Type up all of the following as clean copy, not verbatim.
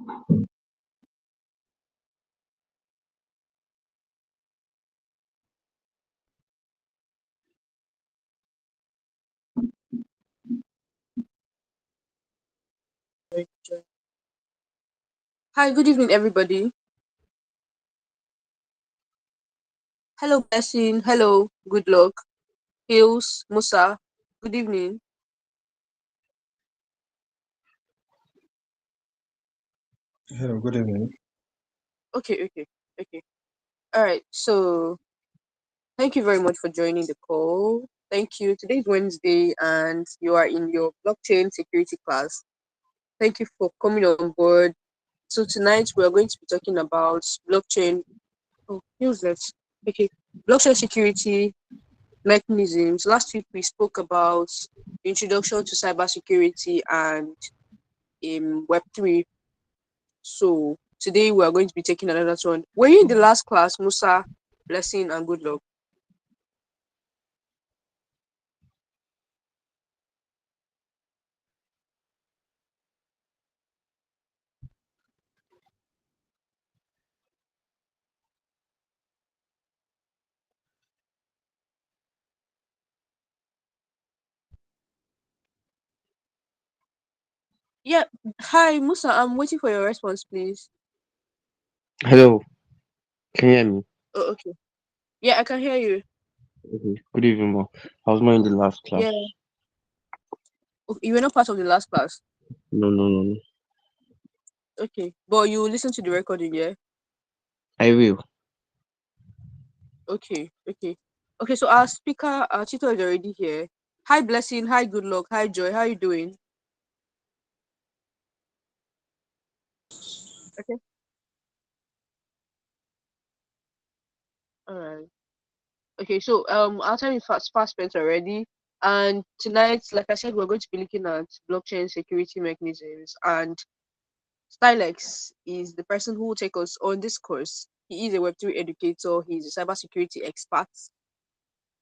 Hi, good evening, everybody. Hello, Blessing. Hello, good luck. Hills, Musa. Good evening. Hello, good evening. Okay. All right. So, thank you very much for joining the call. Thank you. Today's Wednesday, and you are in your blockchain security class. Thank you for coming on board. So, tonight we are going to be talking about blockchain. Oh, useless. Okay. Blockchain security mechanisms. Last week we spoke about introduction to cybersecurity and Web3. So today we are going to be taking another one. Were you in the last class, Musa, Blessing, and Good Luck? Yeah. Hi, Musa. I'm waiting for your response, please. Hello, can you hear me? Oh, okay. Yeah, I can hear you. Okay. Good evening, ma. I was not in the last class. Yeah. Okay, you were not part of the last class. No. Okay. But you listen to the recording, yeah? I will. Okay. Okay, so our speaker, our tutor is already here. Hi, Blessing. Hi, Good Luck. Hi, Joy. How are you doing? Okay. All right. Okay, so our time is fast spent already, and tonight, like I said, we're going to be looking at blockchain security mechanisms. And Stylex is the person who will take us on this course. He is a Web3 educator. He's a cybersecurity expert.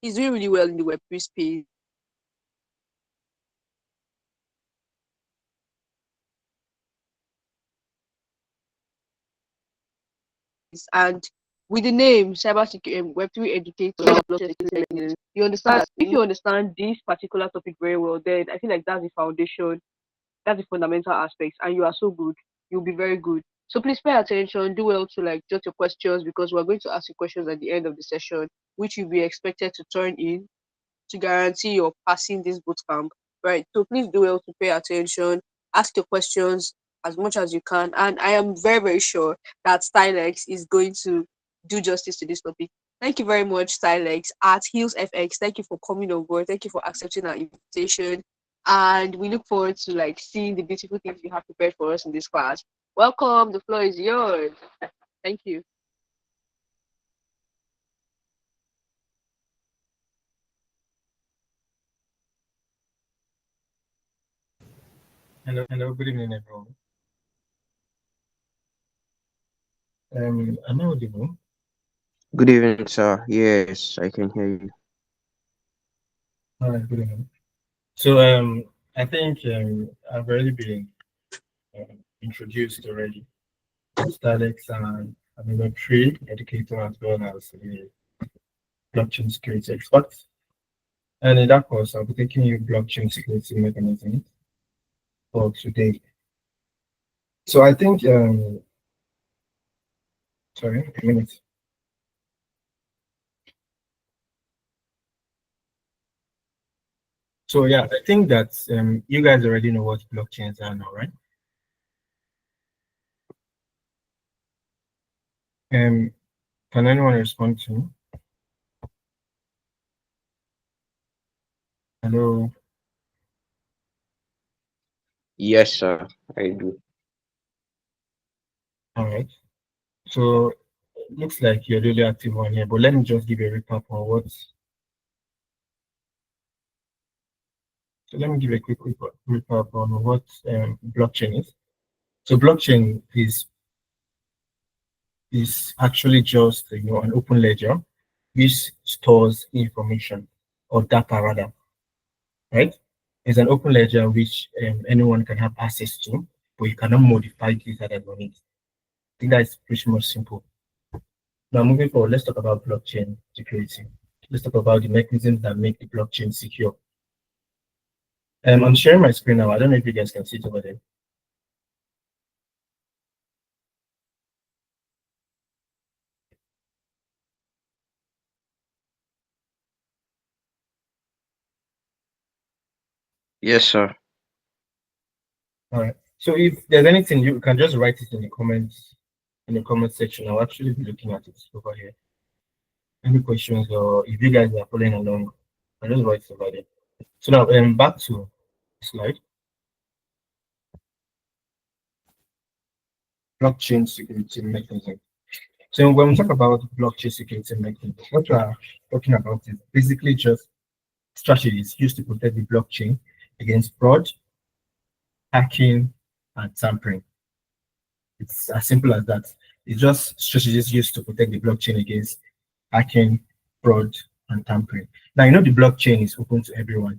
He's doing really well in the Web3 space. And with the name cybersecurity Web3 educator, blockchain security mechanisms, you understand. If you understand this particular topic very well, then I feel like that's the foundation. That's the fundamental aspects, and you are so good. You'll be very good. So please pay attention. Do well to like jot your questions, because we're going to ask you questions at the end of the session, which you'll be expected to turn in to guarantee you're passing this boot camp. Right. So please do well to pay attention. Ask your questions as much as you can, and I am very sure that Stylex is going to do justice to this topic. Thank you very much, Stylex at Heels FX. Thank you for coming on board. Thank you for accepting our invitation. And we look forward to like seeing the beautiful things you have prepared for us in this class. Welcome. The floor is yours. Thank you. Hello, good evening, everyone. Am I audible? Good evening, sir. Yes, I can hear you. All right, good evening. So, I think I've already been introduced already. Alex, and I'm a Web3 educator as well as a blockchain security expert. And in that course, I'll be taking you blockchain security mechanisms for today. So I think, sorry, a minute. So yeah, I think that you guys already know what blockchains are now, right? Um, can anyone respond to me? Hello. Yes, sir. I do. All right. So looks like you're really active on here, but let me just give a recap on what. So let me give a quick recap on what blockchain is. So blockchain is actually just an open ledger which stores information or data rather, right? It's an open ledger which anyone can have access to. but you cannot modify data that's on it. I think that's pretty much simple. Now, moving forward, let's talk about blockchain security. Let's talk about the mechanisms that make the blockchain secure. I'm sharing my screen now. I don't know if you guys can see it over there. Yes, sir. All right. So if there's anything, you can just write it in the comments, in the comment section. I'll actually be looking at it over here. Any questions, or if you guys are following along, I'll just write it over there. So now, back to the slide. Blockchain security mechanism. So when we talk about blockchain security mechanism, what we are talking about is basically just strategies used to protect the blockchain against fraud, hacking, and tampering. It's as simple as that. It's just strategies used to protect the blockchain against hacking, fraud, and tampering. Now, you know the blockchain is open to everyone,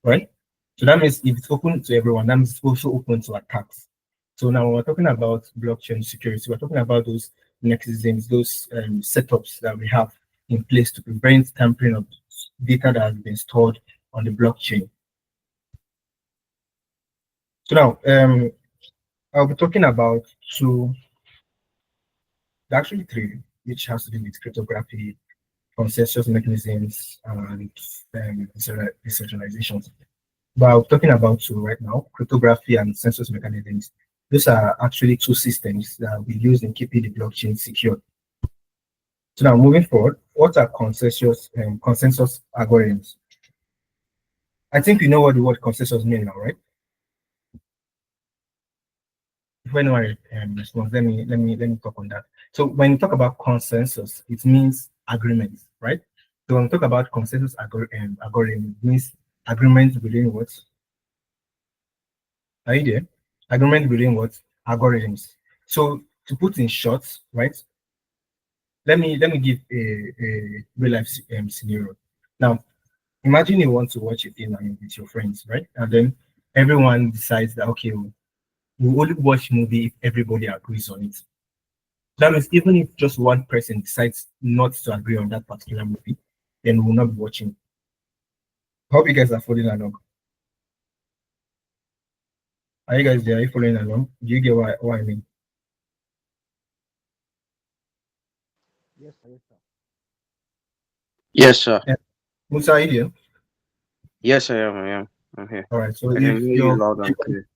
right? So that means if it's open to everyone, that means it's also open to attacks. So now when we're talking about blockchain security, we're talking about those mechanisms, those setups that we have in place to prevent tampering of data that has been stored on the blockchain. So now, I'll be talking about actually three, which has to do with cryptography, consensus mechanisms, and decentralizations. But I'm talking about two right now, cryptography and consensus mechanisms. Those are actually two systems that we use in keeping the blockchain secure. So now moving forward, what are consensus algorithms? I think you know what the word consensus means now, right? If anyone responds, let me talk on that. So when you talk about consensus, it means agreement, right? So when we talk about consensus algorithm, it means agreement within what? Are you there? Agreement within what? Algorithms. So to put in short, right? Let me give a real life scenario. Now, imagine you want to watch a film with your friends, right? And then everyone decides that okay, we'll only watch movie if everybody agrees on it. That means even if just one person decides not to agree on that particular movie, then we'll not be watching. Hope you guys are following along. Are you guys there? Are you following along? Do you get what I mean? Yes, sir. Yes, sir. Yeah. Musa, are you there? Yes, I am. I am. I'm here. All right. So I can if hear you you're loud and clear.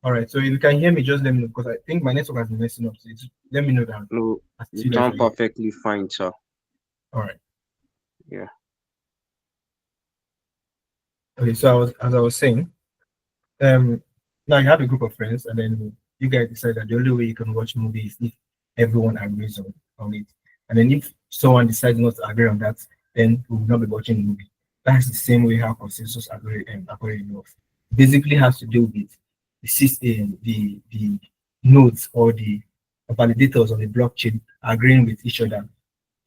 all right, so if you can hear me, just let me know because I think my network has been messing up. So let me know that No, I see you you guys are sound here. perfectly fine, sir. All right. Yeah. Okay. So as I was saying, um, now you have a group of friends, and then you guys decide that the only way you can watch movies is if everyone agrees on it. And then if someone decides not to agree on that, then we will not be watching the movie. That's the same way how consensus algorithm works. Basically has to do with the system, the nodes or the validators of the blockchain agreeing with each other.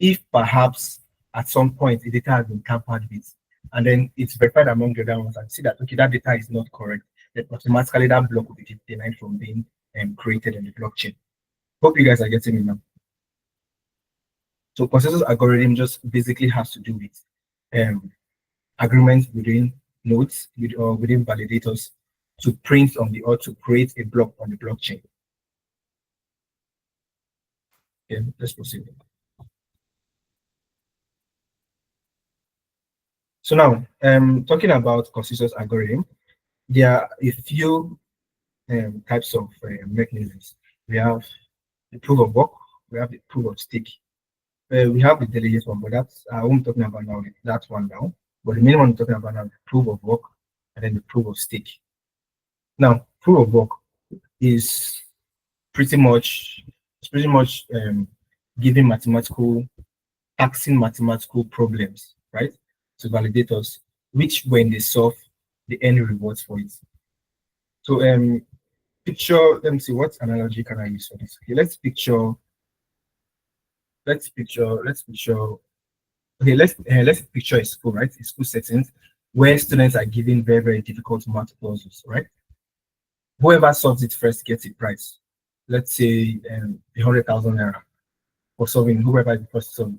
If perhaps at some point the data has been tampered with, and then it's verified among the other ones and see that okay, that data is not correct, then automatically that block will be denied from being created in the blockchain. Hope you guys are getting me now. So consensus algorithm just basically has to do with agreements within nodes or within validators to print on the or to create a block on the blockchain. Okay, let's proceed. So now, talking about consensus algorithm, there are a few types of mechanisms. We have the proof of work, we have the proof of stake, we have the delegate one, but that's I won't talking about now. That one now, but the main one I'm talking about now, the proof of work, and then the proof of stake. Now, proof of work is pretty much giving taxing mathematical problems, right, to validators, which when they solve, the end rewards for it. So picture, let me see what analogy can I use for this. Okay, let's picture okay, let's picture a school, right? A school settings where students are given very, very difficult math puzzles, right? whoever solves it first gets a prize. Let's say 100,000 naira for solving whoever is the first to solve.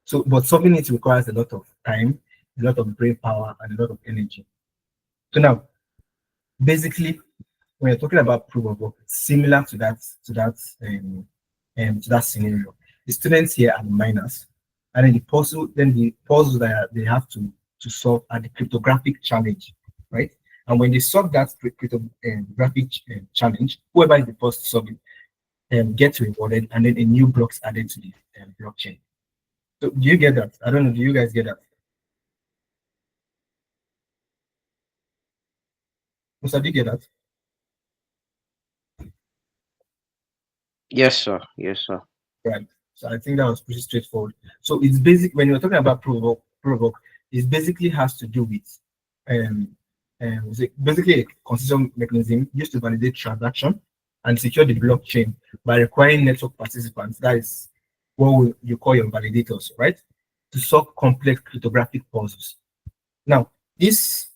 So, but solving it requires a lot of time, a lot of brain power, and a lot of energy. So now, basically, when you're talking about proof of work, it's similar to that scenario. The students here are the miners, and then the puzzle that they have to solve are the cryptographic challenge, right? And when they solve that cryptographic challenge, whoever is the first to solve it gets rewarded, and then a new block's added to the blockchain. So do you get that? I don't know. Do you guys get that? Musa, do you get that? Yes, sir. Yes, sir. Right. So I think that was pretty straightforward. So it's basic when you're talking about provoke, it basically has to do with um basically a consistent mechanism used to validate transaction and secure the blockchain by requiring network participants. That is what you call your validators, right? To solve complex cryptographic puzzles. Now, this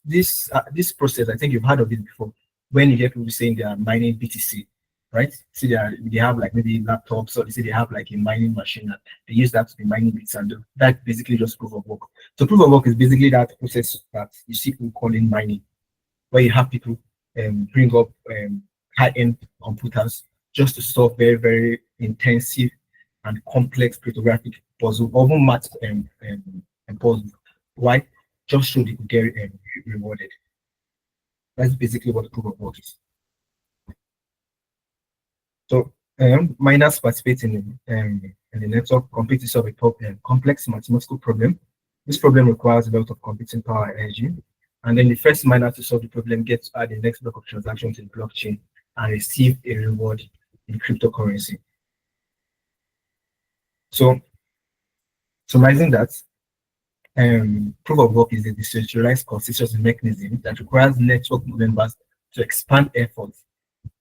process, I think you've heard of it before. When you hear people saying they are mining BTC, right? See, they have like maybe laptops, or they say they have like a mining machine and they use that to be mining bits, and that basically just proof of work. So proof of work is basically that process that you see people calling mining, where you have people bring up high-end computers just to solve very, very intensive and complex cryptographic puzzle, often math puzzles. Why? Just so they could get rewarded. That's basically what the proof of work is. So miners participate in the network, compete to solve a complex mathematical problem. This problem requires a lot of computing power and energy. And then the first miner to solve the problem gets to add the next block of transaction to the blockchain and receive a reward in cryptocurrency. So summarizing that, proof of work is a decentralized consensus mechanism that requires network members to expand efforts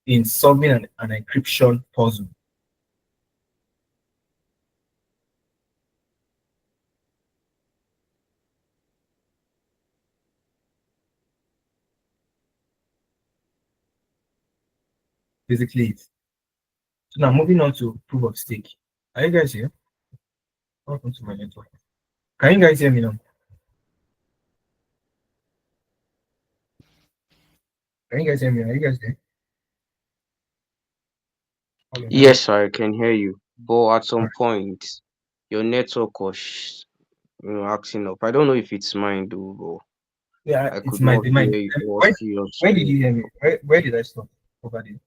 in solving an encryption puzzle. Basically, it. So now moving on to proof of stake. Are you guys here? Welcome to my network. Can you guys hear me now? Can you guys hear me? Are you guys there? Hello, hello. Yes, I can hear you. But at All some right. point, your network was, acting up. I don't know if it's mine, though, Yeah, but I it's could my not demand. hear your When, serious when did you hear me? Where did I stop over there?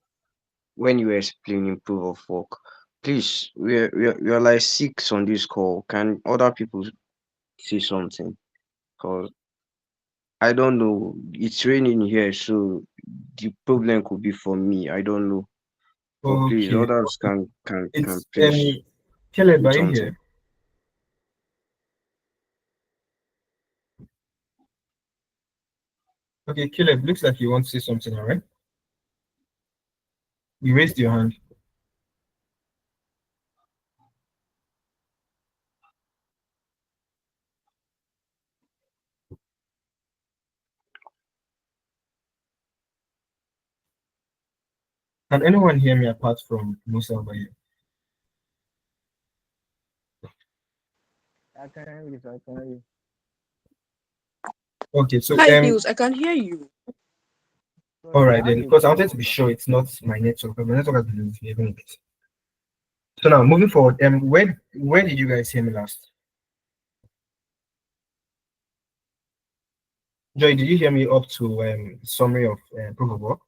when you were explaining proof of work. Please, we're like six on this call. Can other people say something? Because I don't know. It's raining here, so the problem could be for me. I don't know. But please, Okay. others can It's please Caleb, say are you something. here? Okay, Caleb, looks like you want to say something, all right? You raised your hand. Can anyone hear me apart from Musa over here? I can hear you. I can hear you. Okay, so Hi, Hills, I can hear you. all Sorry, right I have then, a because I wanted to be question. sure it's not my network, but my network has been misbehaving a bit. So now moving forward, where did you guys hear me last? Joy, did you hear me up to summary of proof of work?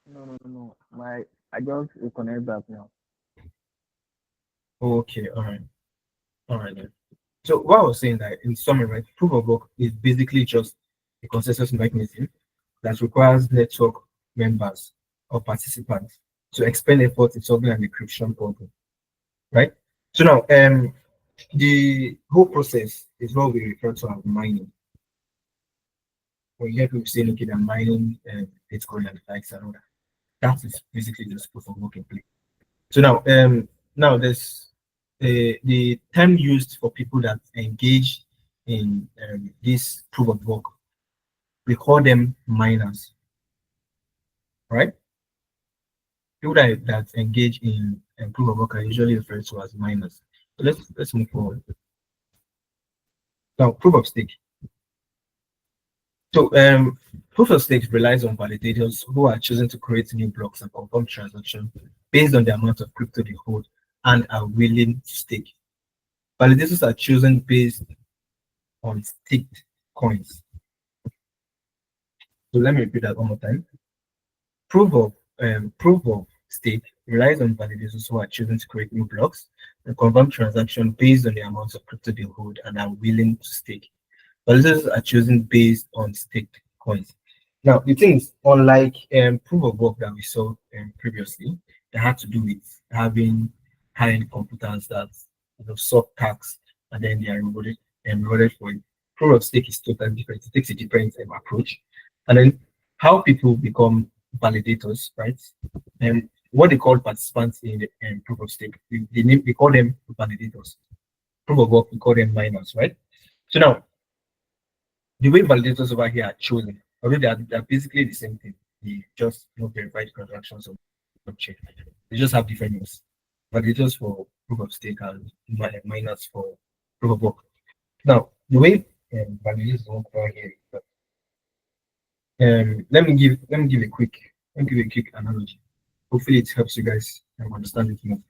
No. I just reconnect back now. Okay, all right then. So what I was saying that in summary, right, proof of work is basically just a consensus mechanism that requires network members or participants to expend effort in solving an encryption problem, right? So now, the whole process is what we refer to as mining. When you hear people saying, okay, they're mining Bitcoin and the likes and all that, that is basically just proof of work in play. So now there's the term used for people that engage in this proof of work. We call them miners. right? People that engage in proof of work are usually referred to as miners. So let's move forward. Now, proof of stake. So proof of stake relies on validators who are choosing to create new blocks and confirm transactions based on the amount of crypto they hold and are willing to stake. Validators are chosen based on staked coins. So let me repeat that one more time. Proof of stake relies on validators who are choosing to create new blocks and confirm transaction based on the amount of crypto they hold and are willing to stake. Validators are chosen based on staked coins. Now, the thing is, unlike proof of work that we saw previously, that had to do with having high-end computers that solve tasks and then they are rewarded for it. Proof of stake is totally different. It takes a different approach. And then how people become validators, right? And what they call participants in proof of stake, we call them validators. Proof of work, we call them miners, right? So now, the way validators over here are chosen, although they're basically the same thing, they just verified transactions on blockchain. They just have different names. Validators for proof of stake and miners for proof of work. Now, the way validators work over here is that let me give a quick analogy. Hopefully it helps you guys understand it more.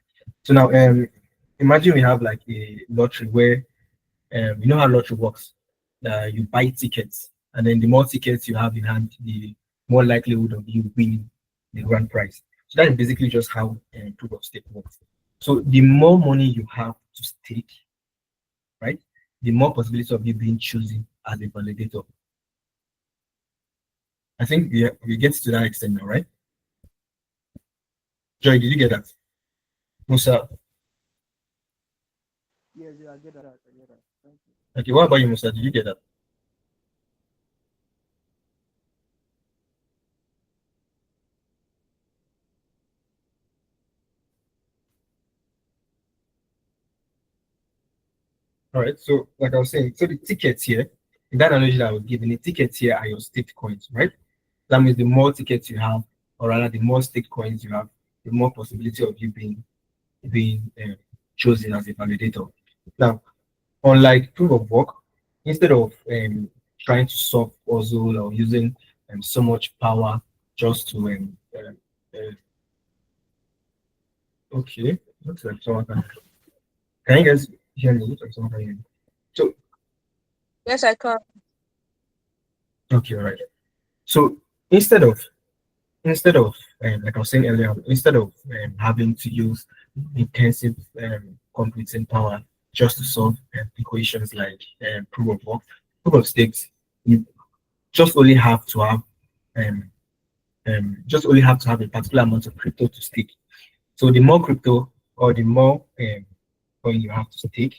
So now imagine we have like a lottery where you know how lottery works. You buy tickets, and then the more tickets you have in hand, the more likelihood of you winning the grand prize. So that is basically just how proof of stake works. So the more money you have to stake, right, the more possibility of you being chosen as a validator. I think we get to that extent now, right? Joy, did you get that? Musa, Yes, yeah, I get that. I get that. Thank you. okay, what about you, Musa? Did you get that? All right, so like I was saying, so the tickets here, in that analogy that I was giving, the tickets here are your staked coins, right? That means the more tickets you have, or rather the more staked coins you have, the more possibility of you being chosen as a validator. Now, unlike proof of work, instead of trying to solve puzzle or using so much power just to okay, looks like someone can you guys hear me? Looks like someone can hear me. So Yes, I can. okay, all right. So instead of instead of like I was saying earlier, instead of having to use intensive computing power just to solve equations like proof of work, proof of stakes, you just only have to have um, a particular amount of crypto to stake. So the more crypto or the more coin you have to stake,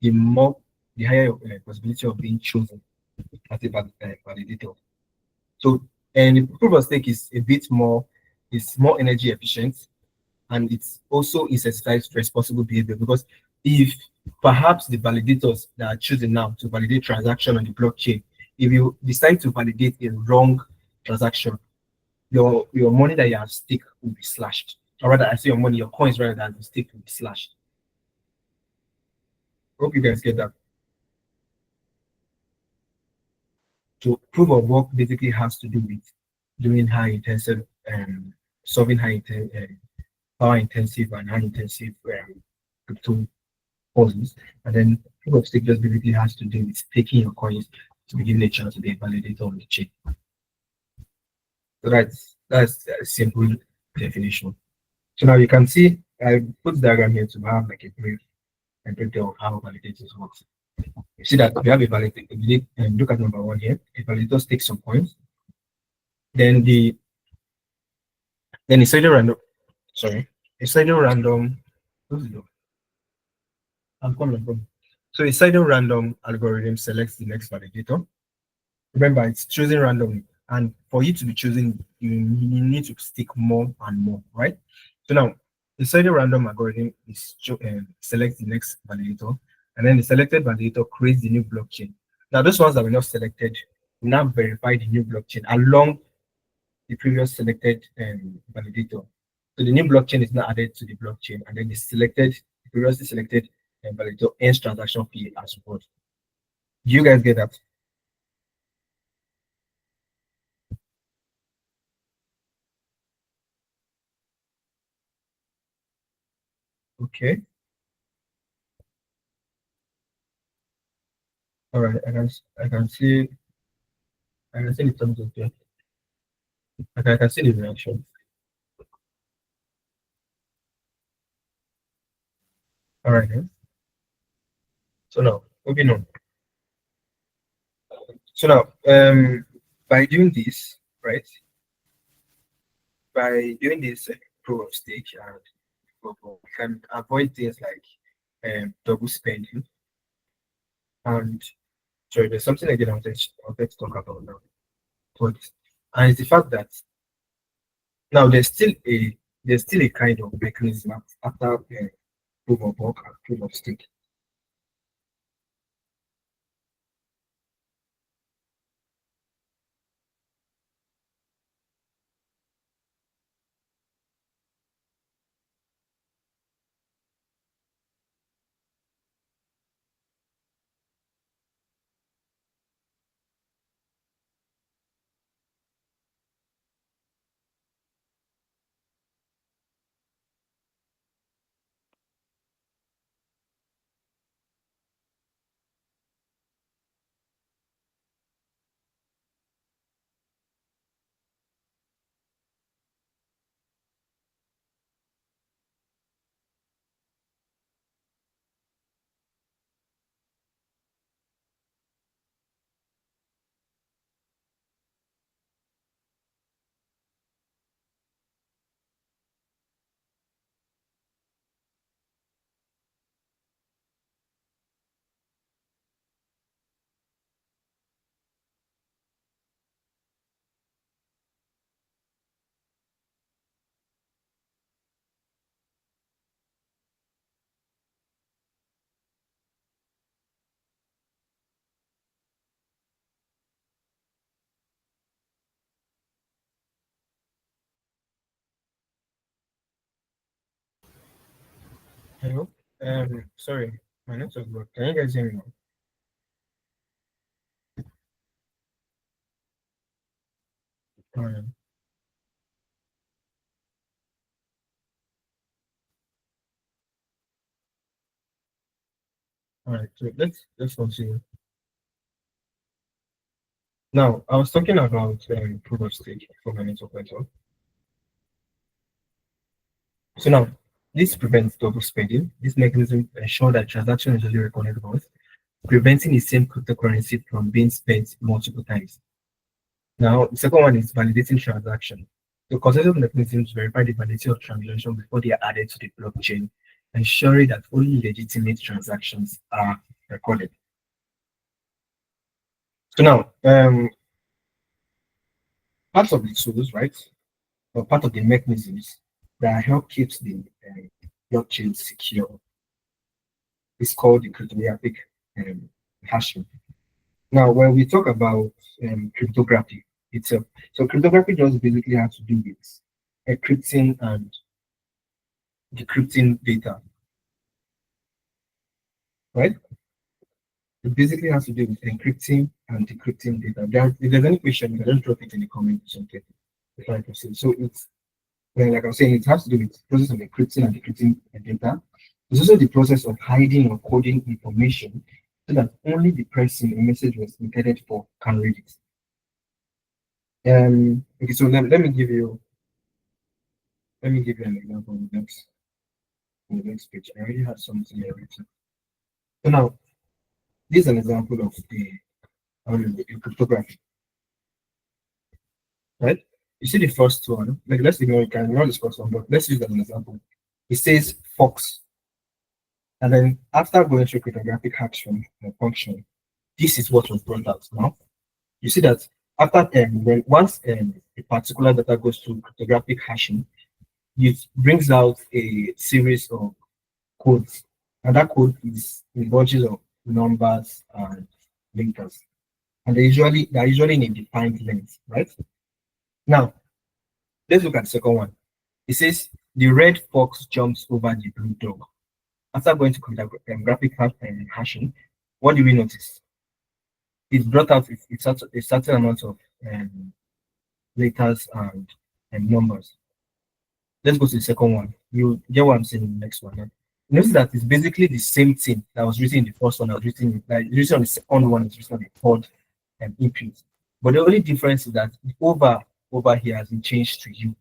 the more the higher possibility of being chosen as a validator. So and the proof of stake is a bit more, it's more energy efficient, and it's also incentivized responsible behavior because if perhaps the validators that are choosing now to validate transaction on the blockchain, if you decide to validate a wrong transaction, your money that you have stake will be slashed. Or rather, I say your money, your coins rather than the stake will be slashed. Hope you guys get that. So proof of work basically has to do with doing high intensive solving power intensive and high intensive crypto puzzles. And then proof of stake just basically has to do with taking your coins to be given a chance to be validated on the chain. So that's a simple definition. So now you can see I put the diagram here to have like a brief breakdown of how validators works. You see that we have a validator. And look at number one here. A validator takes some coins. Then it's either random. Sorry, it's either random. I'm coming from. So a either random algorithm selects the next validator. Remember, it's choosing randomly, and for you to be choosing, you need to stick more and more, right? So now, the either random algorithm selects the next validator, and then the selected validator creates the new blockchain. Now, those ones that were not selected will now verify the new blockchain along the previous selected validator. So the new blockchain is now added to the blockchain, and then the previously selected validator ends transaction fee as well. Do you guys get that? Okay. All right. I can see the thumbs up there. I can see the reaction. All right. Then. So now moving on. So now, by doing this, right? By doing this proof of stake and we can avoid things like double spending. And sorry, there's something again I wanted to talk about now. But, and it's the fact that now there's still a kind of mechanism after proof of work and proof of stake. Hello. Sorry, my network broke. Can you guys hear me now? All right. All right. So let's continue. Now, I was talking about proof of stake for my network went off. So now, this prevents double spending. This mechanism ensures that transaction is only recorded once, preventing the same cryptocurrency from being spent multiple times. Now, the second one is validating transaction. The consensus mechanisms verify the validity of transactions before they are added to the blockchain, ensuring that only legitimate transactions are recorded. So now, part of the tools, right, or part of the mechanisms that help keeps the blockchain secure is called the cryptographic hashing. Now, when we talk about cryptography itself, so cryptography just basically has to do with encrypting and decrypting data, right? It basically has to do with encrypting and decrypting data. If there's any question, you can just drop it in the comment section before I proceed. So it's like I was saying, it has to do with the process of encrypting and decrypting data. It's also the process of hiding or coding information so that only the person a message was intended for can read it. Okay, so let me give you an example on the next page. I already have something here written. So now this is an example of the cryptography, right? You see the first one, like let's ignore you can ignore this first one, but let's use that as an example. It says Fox. And then after going through cryptographic action function, this is what was brought out now. You see that after when once a particular data goes through cryptographic hashing, it brings out a series of codes, and that code is in bunches of numbers and linkers, and they are usually in a defined length, right? Now, Let's look at the second one. It says the red fox jumps over the blue dog. After going to cryptographic hashing, what do we notice? It brought out a certain amount of um, letters and numbers. Let's go to the second one. You get what I'm saying in the next one. Huh? Notice that it's basically the same thing that was written in the first one, that was written on the second one, is written on the third input. But the only difference is that the over here has been changed to you.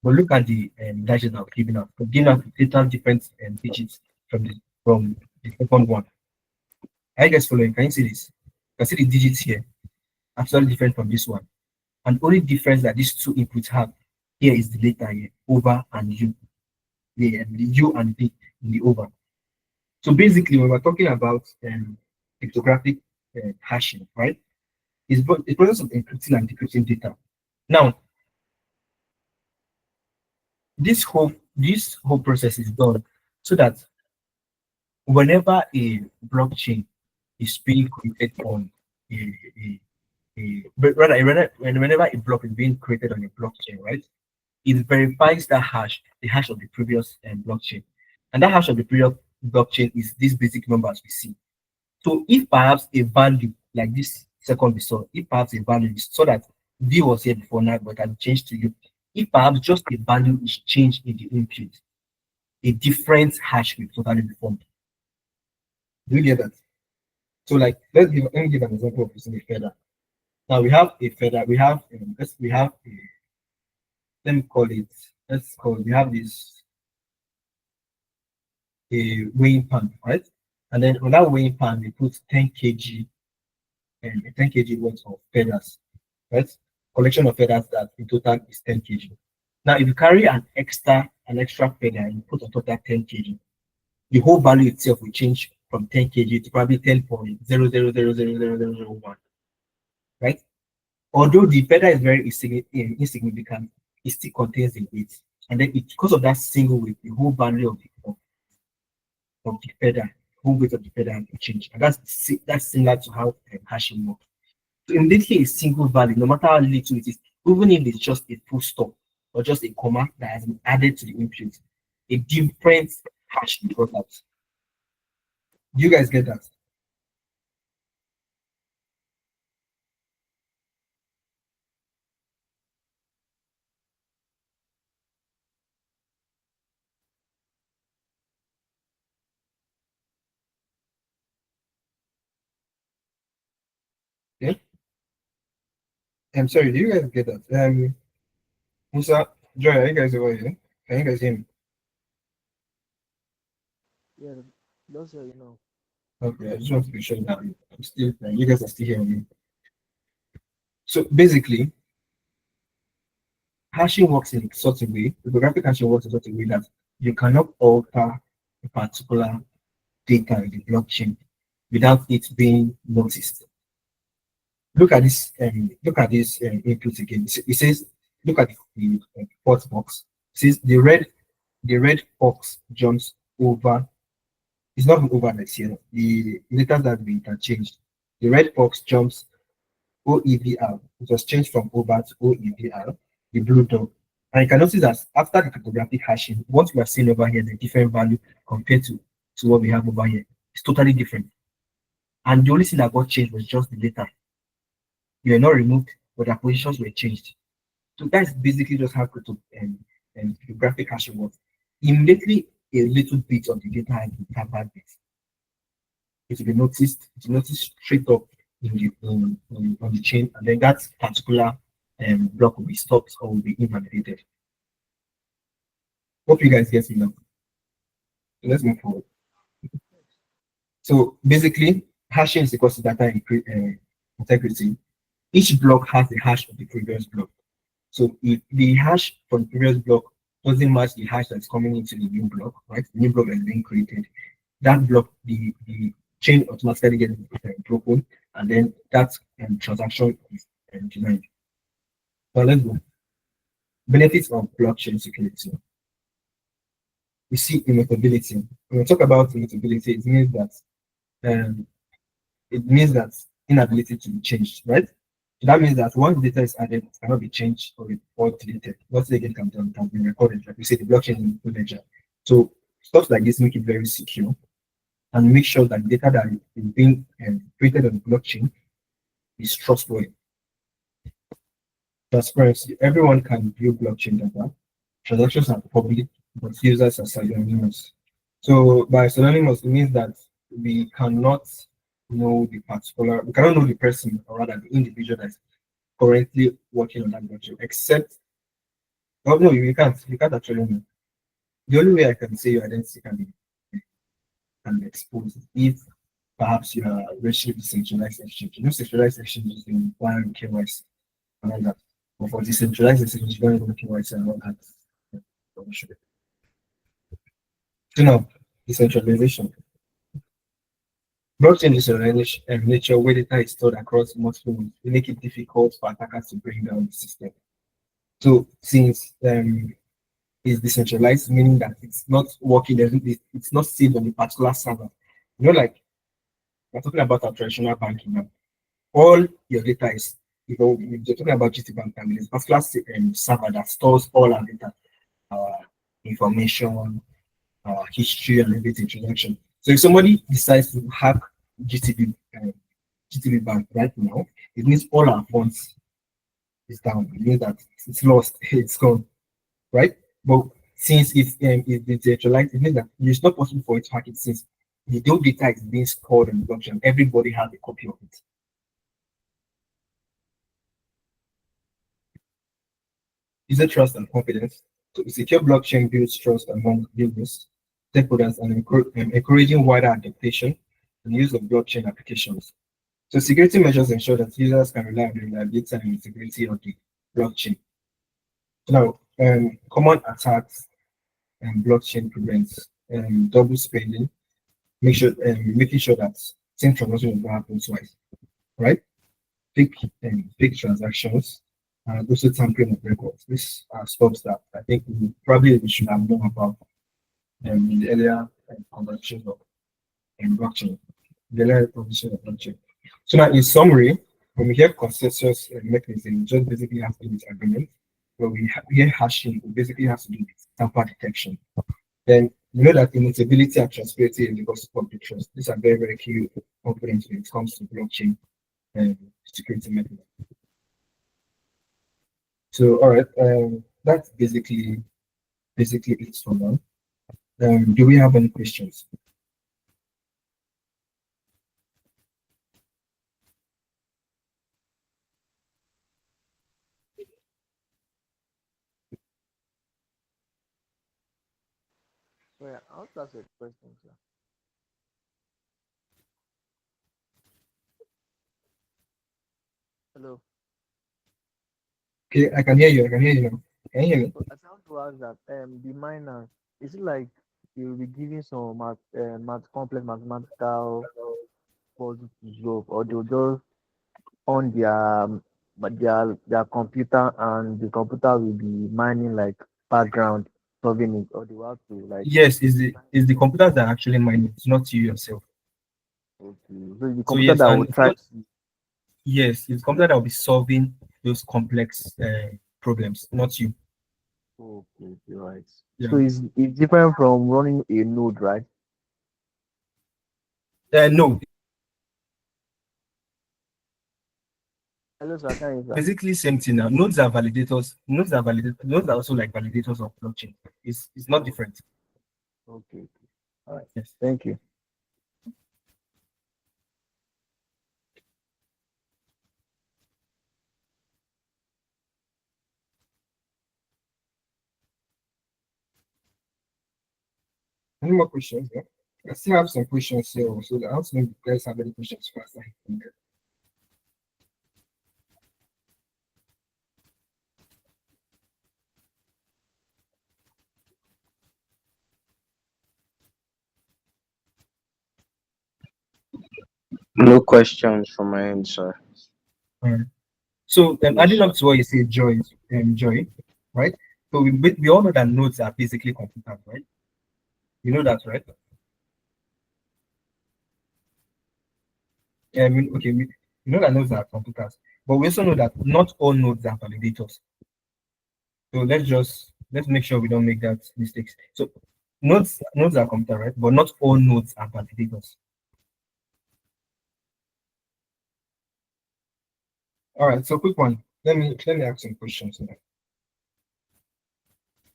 But look at the digits that were given out. We're given out total different digits from the second one. Are you guys following? Can you see this? You can see the digits here, absolutely different from this one. And only difference that these two inputs have here is the letter here, over and u. The u and the in the over. So basically, when we're talking about cryptographic hashing, right? It's the process of encrypting and decrypting data. Now, this whole process is done so that whenever a blockchain is being created on but rather whenever a block is being created on a blockchain, right? It verifies that hash, the hash of the previous blockchain, and that hash of the previous blockchain is these basic numbers we see. So if perhaps a value like this second we saw, if perhaps a value is so that V was here before now but can change to you, if perhaps just a value is changed in the input, a different hash will totally be formed. Do you get that? So like let me give an example of using a feather. Now we have a feather, we have let me call it, we have this a weighing pan, right? And then on that weighing pan we put 10 kg and 10 kg worth of feathers, right? Collection of feathers that in total is 10 kg. Now, if you carry an extra feather and you put on total 10 kg, the whole value itself will change from 10 kg to probably 10.00000001, right? Although the feather is very insignificant, it still contains the weight. And then because of that single weight, the whole value of the feather, whole weight of the feather will change. And that's similar to how hashing works. So immediately a single value, no matter how little it is, even if it's just a full stop or just a comma that has been added to the input, a different hash will be brought out. Do you guys get that? Yeah. I'm sorry, do you guys get that? Musa, Joy, are you guys over here? Can you guys hear me? Yeah, those are, you know. Okay, I just want to be sure that I'm still, you guys are still hearing me. So basically, hashing works in such a way, cryptographic hashing works in such a way that you cannot alter a particular data in the blockchain without it being noticed. Look at this. Look at this input again. It says, look at the fourth box. It says the red box jumps over. It's not over next here. The letters that have been interchanged. The red box jumps OEVR. It was changed from over to OEVR. The blue dot. And you can notice that after the cryptographic hashing, what we are seeing over here, the different value compared to what we have over here, it's totally different. And the only thing that got changed was just the data. You were not removed, but their positions were changed. So that's basically just how cryptographic hashing works. Immediately, a little bit of the data has been tampered with. It will be noticed. It will notice straight up on the chain, and then that particular block will be stopped or will be invalidated. Hope you guys get it now. So let's move forward. So basically, hashing is equal to data integrity. Each block has the hash of the previous block. So if the hash from the previous block doesn't match the hash that's coming into the new block, right? The new block that is being created, that block, the chain automatically gets broken, and then that transaction is denied. So let's go. Benefits of blockchain security. We see immutability. When we talk about immutability, it means that inability to be changed, right? So that means that once data is added, it cannot be changed or deleted. Nothing again can be recorded. Like we say, the blockchain is in ledger. So stuff like this make it very secure and make sure that data that is being created on the blockchain is trustworthy. Transparency. Everyone can view blockchain data. Transactions are public, but users are pseudonymous. So by pseudonymous, it means that we cannot we cannot know the person or rather the individual that is currently working on that blockchain, except, oh no, you can't actually know. The only way I can say your identity can be exposed is if perhaps you are registering with centralized exchange. You know, centralized exchange is the one KYC and all that. But for decentralized exchange, you don't even KYC and all that. So now, decentralization. Blockchain decentralization nature where data is stored across multiple nodes, will make it difficult for attackers to bring down the system. So since is decentralized, meaning that it's not working, it's not saved on a particular server. You know, like we're talking about our traditional banking now. All your data is, if you're talking about GT Bank, there's a particular server that stores all our data, our information, our history, and everything transaction. So if somebody decides to hack GTB Bank right now, it means all our funds is down. It means that it's lost, it's gone, right? But since it's decentralized, it means that it's not possible for it to hack it since the data is being stored on the blockchain. Everybody has a copy of it. User trust and confidence. So a secure blockchain builds trust among users, stakeholders, and encouraging wider adaptation and use of blockchain applications. So security measures ensure that users can rely on the reliability and integrity of the blockchain. Now, common attacks and blockchain prevents double spending, making sure that same transaction does not happen twice, right? Fake transactions and also tampering of records. This are stuff that I think we should have known about in the earlier conversations of blockchain, the earlier conversation of blockchain. So now, in summary, when we have consensus mechanism, it just basically has to do with agreement. When we hear hashing, it basically has to do with tamper detection. Then you know that immutability and transparency is because of public trust. These are very, very key components when it comes to blockchain and security mechanism. So, all right, that's basically it for now. Do we have any questions? Oh, yeah, I want to ask a question, sir. Hello. Okay, I can hear you. I can hear you now. Can you hear me? So I want to ask that the miners, is it like you'll be giving some complex mathematical puzzle to solve, or they'll just on their computer and the computer will be mining like background solving it, or they will have to like Yes, is the computers that are actually mining. It's not you yourself. okay. So it's the So computer yes, that will and it's try not, to yes, it's the computer that will be solving those complex problems, not you. okay, okay, right. Yeah. So it's different from running a node, right? No, Hello, sir, can you sir? basically same thing now. Nodes are validators. Nodes are also like validators of blockchain. It's not Oh, different. okay, okay. All right. Yes. Thank you. Any more questions? Yeah? I still have some questions here. So I don't know if you guys have any questions first. No questions from my end, sir. Alright. So Yes, adding sir. up to what you say, joy, right? So we all know that nodes are basically computers, right? You know that, right? Okay, you know that nodes are computers, But we also know that not all nodes are validators. So let's make sure we don't make that mistakes. So nodes are computer, right? But not all nodes are validators. All right, so quick one. Let me ask some questions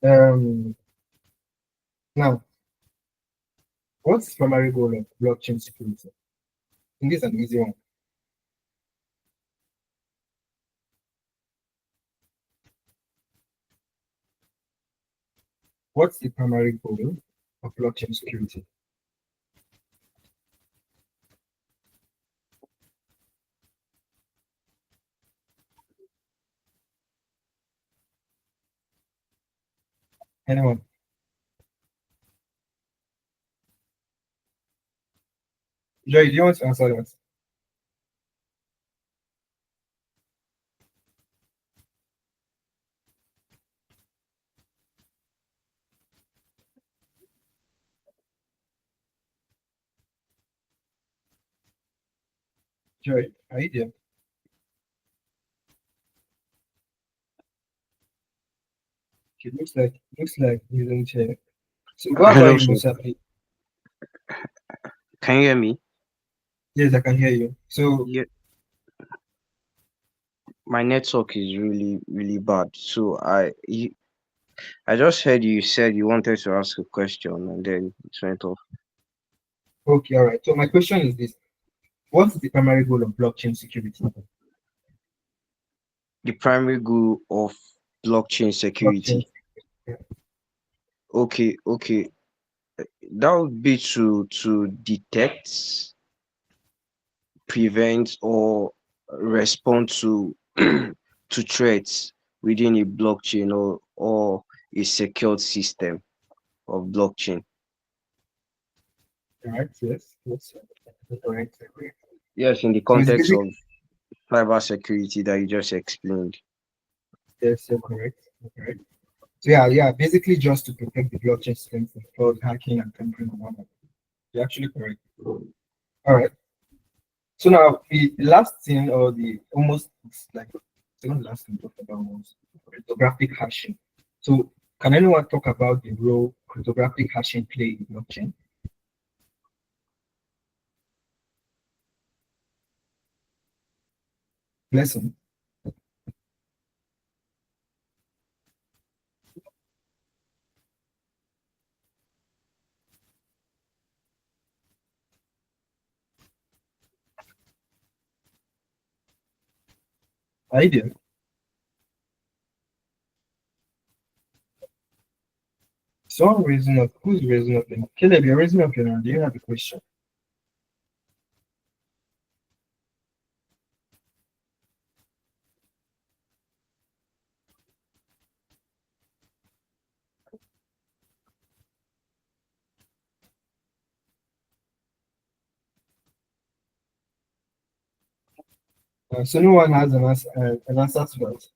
now. Now, what's the primary goal of blockchain security? I think this is an easy one. What's the primary goal of blockchain security? Anyone? Joy, do you want to answer that? Joy, are you there? It looks like you don't hear. So what about Hello, you, sir. Musa, please? Can you hear me? Yes, I can hear you. So Yeah, my network is really, really bad. So I just heard you said you wanted to ask a question and then it went off. okay, all right. So my question is this: what's the primary goal of blockchain security? The primary goal of blockchain Blockchain. security. Okay. That would be to detect, prevent, or respond to to threats within a blockchain or a secured system of blockchain. All right. Yes. Yes. Correct. Yes, in the So it's context basic. of cybersecurity that you just explained. Yes, you're correct. You're correct. So yeah. Basically, just to protect the blockchain system from fraud, hacking, and tampering and all that. You're actually correct. All right. So now the last thing, or the almost like second last thing we talked about was cryptographic hashing. So can anyone talk about the role cryptographic hashing play in blockchain? Lesson. Idea. Someone raising up. Who's raising up? Caleb, you're raising up your hand. Do you have a question? So no one has an answer to that.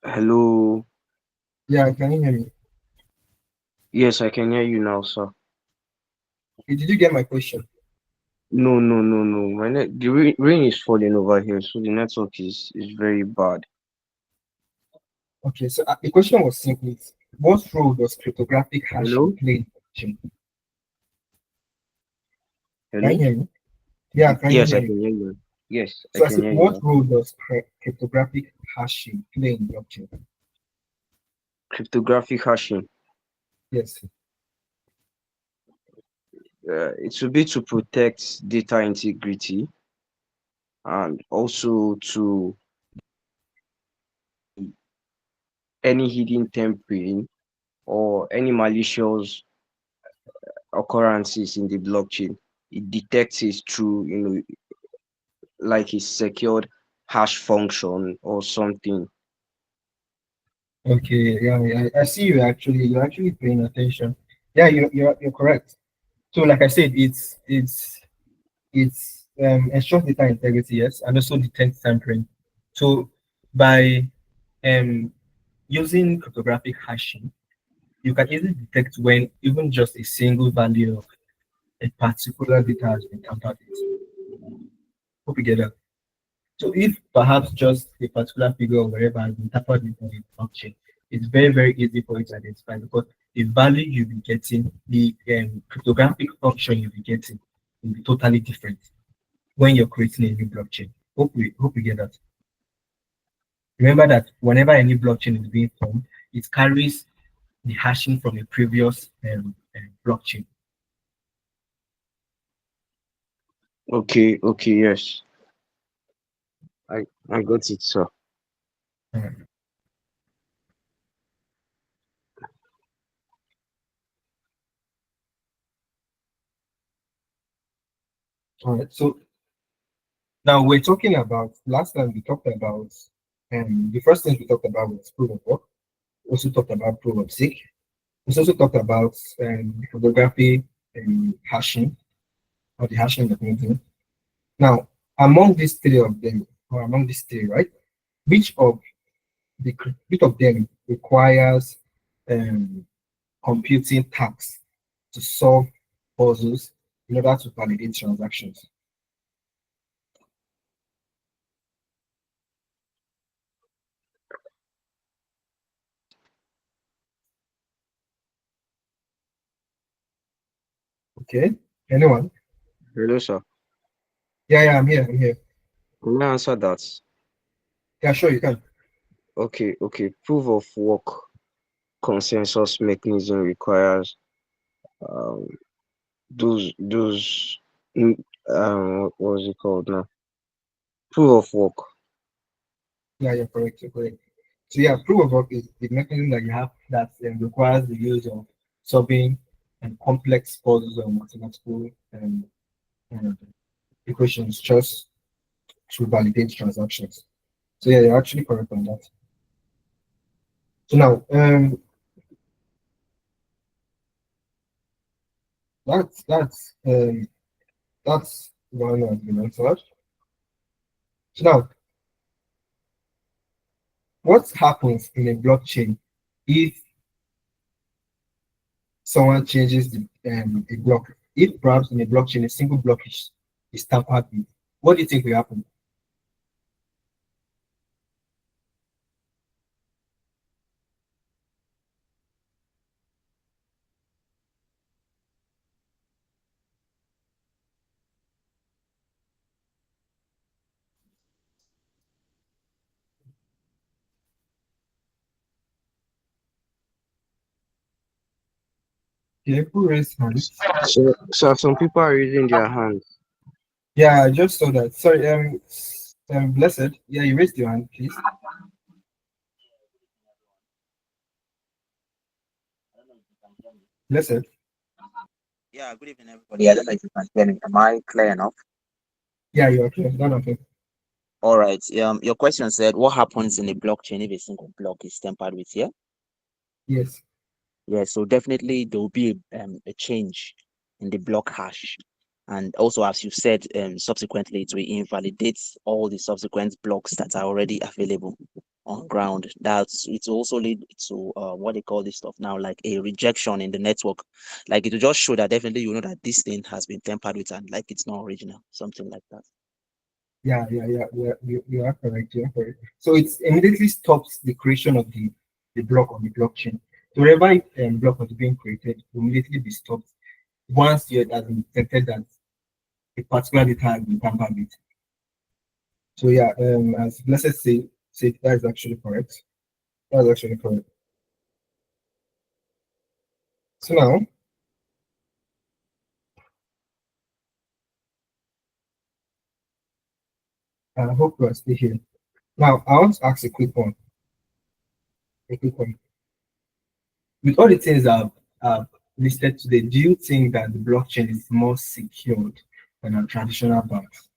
Hello. Yeah, can you hear me? Yes, I can hear you now, sir. Did you get my question? No. The rain is falling over here, so the network is very bad. Okay, so the question was simply, what role does cryptographic hashing Hello? play in blockchain? Can you Hello? hear me? Yeah, can you Yes, hear I me? can hear you. Yes, I So I can said, hear you what now. role does cryptographic hashing play in blockchain? Cryptographic hashing. Yes. It will be to protect data integrity and also to any hidden tampering or any malicious occurrences in the blockchain. It detects it through, like a secured hash function or something. Okay. Yeah. I see you're actually paying attention. Yeah, you're correct. So like I said, it's ensures data integrity, yes, and also detects tampering. So by um using cryptographic hashing, you can easily detect when even just a single value of a particular data has been tampered with. Hope you get that. So if perhaps just a particular figure or wherever has been tampered with on the blockchain, it's very, very easy for you to identify because the value you'll be getting, the cryptographic function you'll be getting will be totally different when you're creating a new blockchain. Hope we get that. Remember that whenever any blockchain is being formed, it carries the hashing from a previous blockchain. Okay, okay, yes. I got it, sir. Uh, all right. So now we're talking about last time we talked about the first thing we talked about was proof of work. We also talked about proof of stake. We also talked about photography and hashing or the hashing mechanism. Now, among these three of them, or among these three, right? Which of which of them requires um, computing tasks to solve puzzles in order to validate transactions? Okay, anyone? Hello, sir. Yeah, yeah, I'm here. I'm here. Can I answer that? Yeah, sure, you can. Okay, okay. Proof of work consensus mechanism requires um those what was it called now? Proof of work. Yeah, you're correct. You're correct. So yeah, proof of work is the mechanism that you have that requires the use of solving complex puzzles or mathematical um, equations just to validate transactions. So yeah, you're actually correct on that. So now, that's one has been answered. So now, what happens in a blockchain if someone changes a block? If perhaps in a blockchain a single block is tampered with, what do you think will happen? Okay, who raised hands? So some people are raising their hands. Yeah, I just saw that. Sorry, Blessed. Yeah, you raised your hand, please. Blessed. Yeah, good evening, everybody. I don't know if you can hear me. Am I clear enough? Yeah, you're okay. None of it. All right. Your question said, what happens in a blockchain if a single block is tampered with? Yeah. Yes. Yeah. So definitely there will be a change in the block hash, and also, as you said, subsequently it will invalidate all the subsequent blocks that are already available on ground. That's it will also lead to what they call this stuff now, like a rejection in the network. Like it will just show that definitely you know that this thing has been tampered with and like it's not original, something like that. Yeah. You are correct. You are correct. So it immediately stops the creation of the block on the blockchain. So wherever block was being created, will immediately be stopped once you has been detected that a particular data has been tampered with. So yeah, as Blessed say that is actually correct. That's actually correct. So now, I hope you are still here. Now, I want to ask a quick one. A quick one. With all the things I've listed today, do you think that the blockchain is more secured than a traditional banks?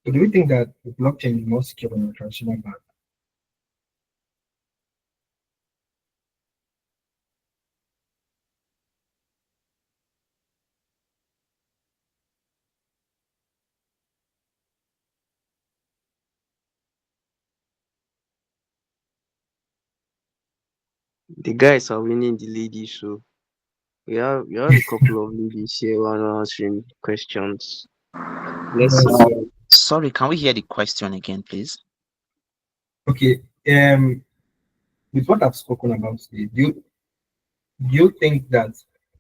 So do you think that the blockchain is more secure than a traditional bank? The guys are winning the ladies, so we have a couple of ladies here who are not answering questions. Let's see. So, Sorry, can we hear the question again, please? okay. With what I've spoken about today, do you think that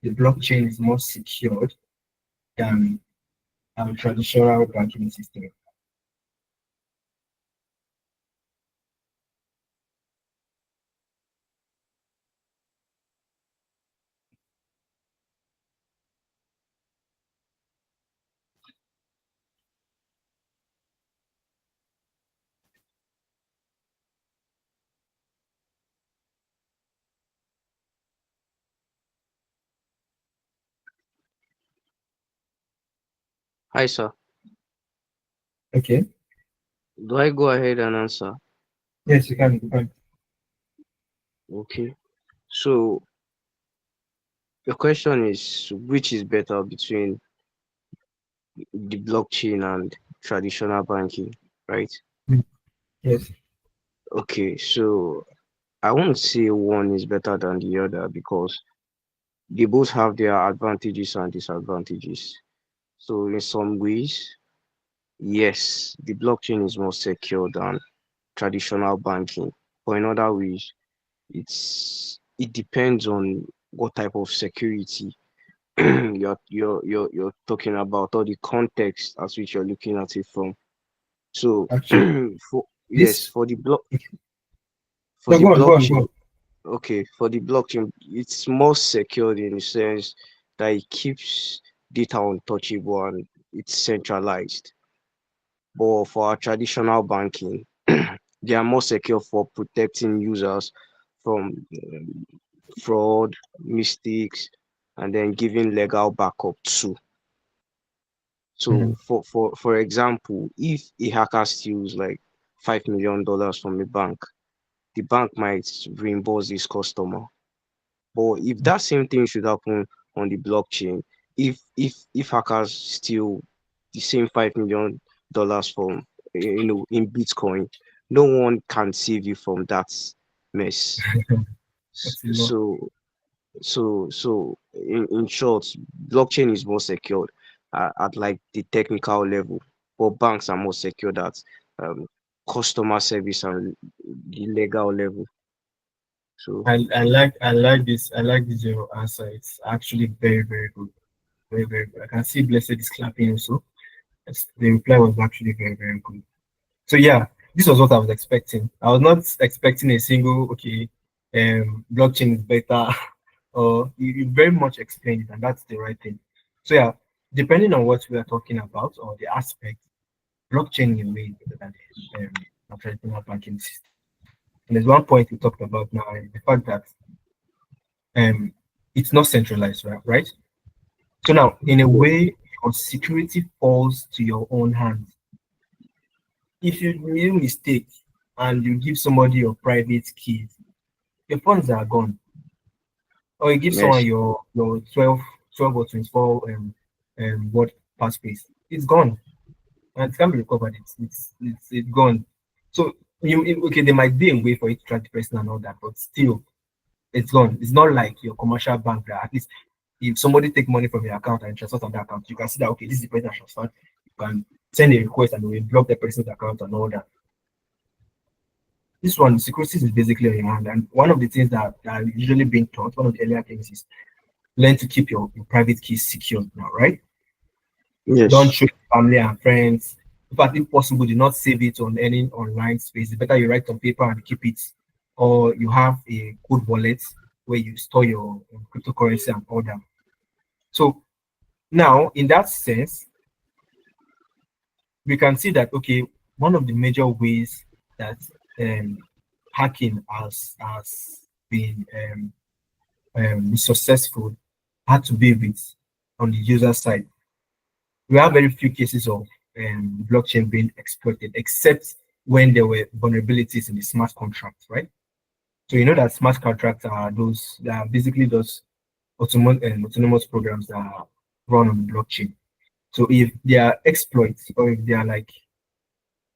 the blockchain is more secured than traditional banking system? Hi, sir. Okay. Do I go ahead and answer? Yes, you can. You can. Okay. So the question is, which is better between the blockchain and traditional banking, right? Mm, yes. Okay, so I won't say one is better than the other because they both have their advantages and disadvantages. So in some ways, yes, the blockchain is more secure than traditional banking. But in other ways, it depends on what type of security you're talking about, or the context as which you're looking at it from. So Actually, for yes, this. for No, the go on. Go on. Go on. blockchain, okay, for the blockchain, it's more secure in the sense that it keeps data untouchable and it's centralized. But for our traditional banking, they are more secure for protecting users from fraud, mistakes, and then giving legal backup too. So Mhm. for example, if a hacker steals like $5 million from a bank, the bank might reimburse this customer. But if that same thing should happen on the blockchain, if hackers steal the same $5 million from in Bitcoin, no one can save you from that mess. That's a lot. So in short, blockchain is more secured at like the technical level, but banks are more secured at um, customer service and the legal level. So I like this. I like this your answer. It's actually very, very good. Very, very good. I can see Blessed is clapping also. The reply was actually very, very good. So yeah, this was what I was expecting. I was not expecting a single okay, blockchain is better, or you very much explained it, and that's the right thing. So yeah, depending on what we are talking about or the aspect, blockchain in a way is better than a traditional banking system. And there's one point we talked about now, the fact that um it's not centralized, right? Right. So now, in a way, your security falls to your own hands. If you make a mistake and you give somebody your private keys, your funds are gone. Or you give someone yes, your 12 or 24 word passphrase, it's gone and it can't be recovered. It's gone. So okay, there might be a way for you to track the person and all that, but still it's gone. It's not like your commercial bank that at least if somebody take money from your account and transfer on that account, you can see that okay, this is the person that transferred. You can send a request and we block the person's account and all that. This one, security is basically on your hand. And one of the things that are usually being taught, one of the earlier things is learn to keep your private keys secure now, right? Don't yes, show your family and friends. In fact, if possible, do not save it on any online space. It's better you write on paper and keep it, or you have a code wallet where you store your cryptocurrency and all that. So now, in that sense, we can see that okay, one of the major ways that um, hacking has been successful had to be with on the user side. We have very few cases of blockchain being exploited, except when there were vulnerabilities in the smart contracts, right? So you know that smart contracts are those that are basically those autonomous programs that are run on the blockchain. So if they are exploits or if they are like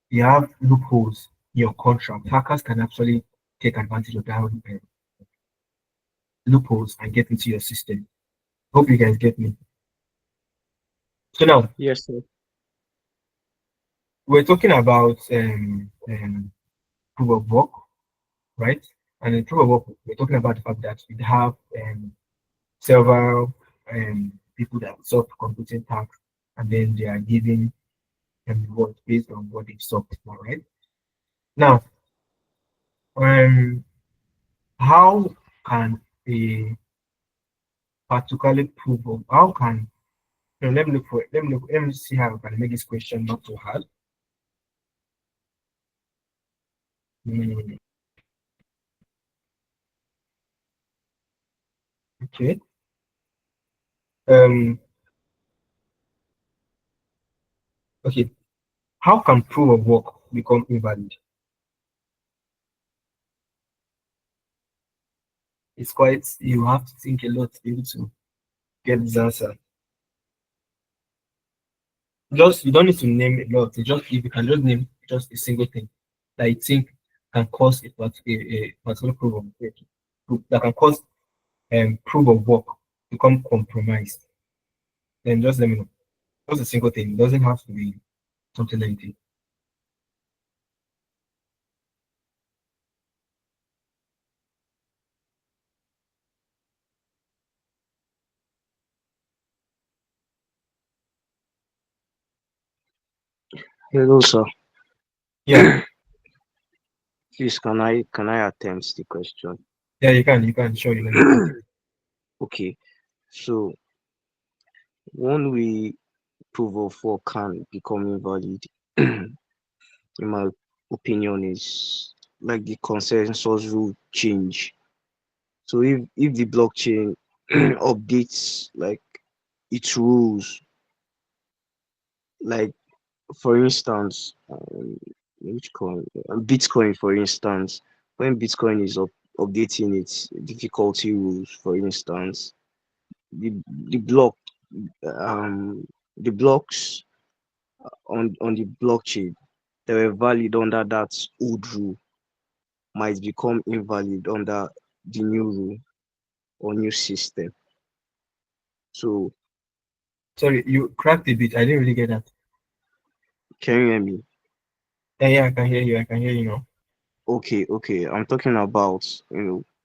you have loopholes in your contract, hackers can actually take advantage of that loopholes and get into your system. Hope you guys get me. So now Yes, sir. we're talking about proof of work, right? And in proof of work, we're talking about the fact that we have several people that solve computing tasks, and then they are given rewards based on what they solved. All right. Now, um, how can a particularly prove of how can no, let me look for it. Let me see how I can make this question not too hard. Hmm, okay. Um, okay. How can proof of work become invalid? It's quite you have to think a lot to be able to get this answer. Just you don't need to name a lot. You just if you can just name just a single thing that you think can cause a particular proof of work that can cause proof of work become compromised. Then just let me know. Just a single thing. It doesn't have to be something lengthy. Hello, sir. Yeah, Please, can I attempt the question? yeah, you can, sure, you can. Okay, so one way proof of work can become invalid, in my opinion, is like the consensus rule change. So if the blockchain updates like its rules, like for instance, which coin, Bitcoin, for instance, when Bitcoin is updating its difficulty rules, for instance, the block um the blocks on the blockchain that were valid under that old rule might become invalid under the new rule or new system. So Sorry, you cracked a bit. I didn't really get that. can you hear me? Yeah, yeah, I can hear you. I can hear you now. Okay. I'm talking about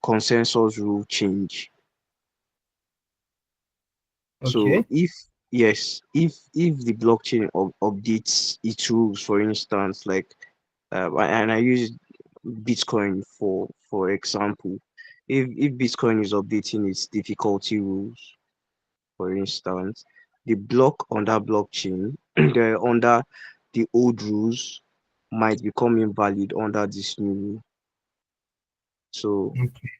consensus rule change. So Okay. if the blockchain updates its rules, for instance, like and I use Bitcoin for example, if Bitcoin is updating its difficulty rules, for instance, the block on that blockchain the under the old rules might become invalid under this new rule. So Okay.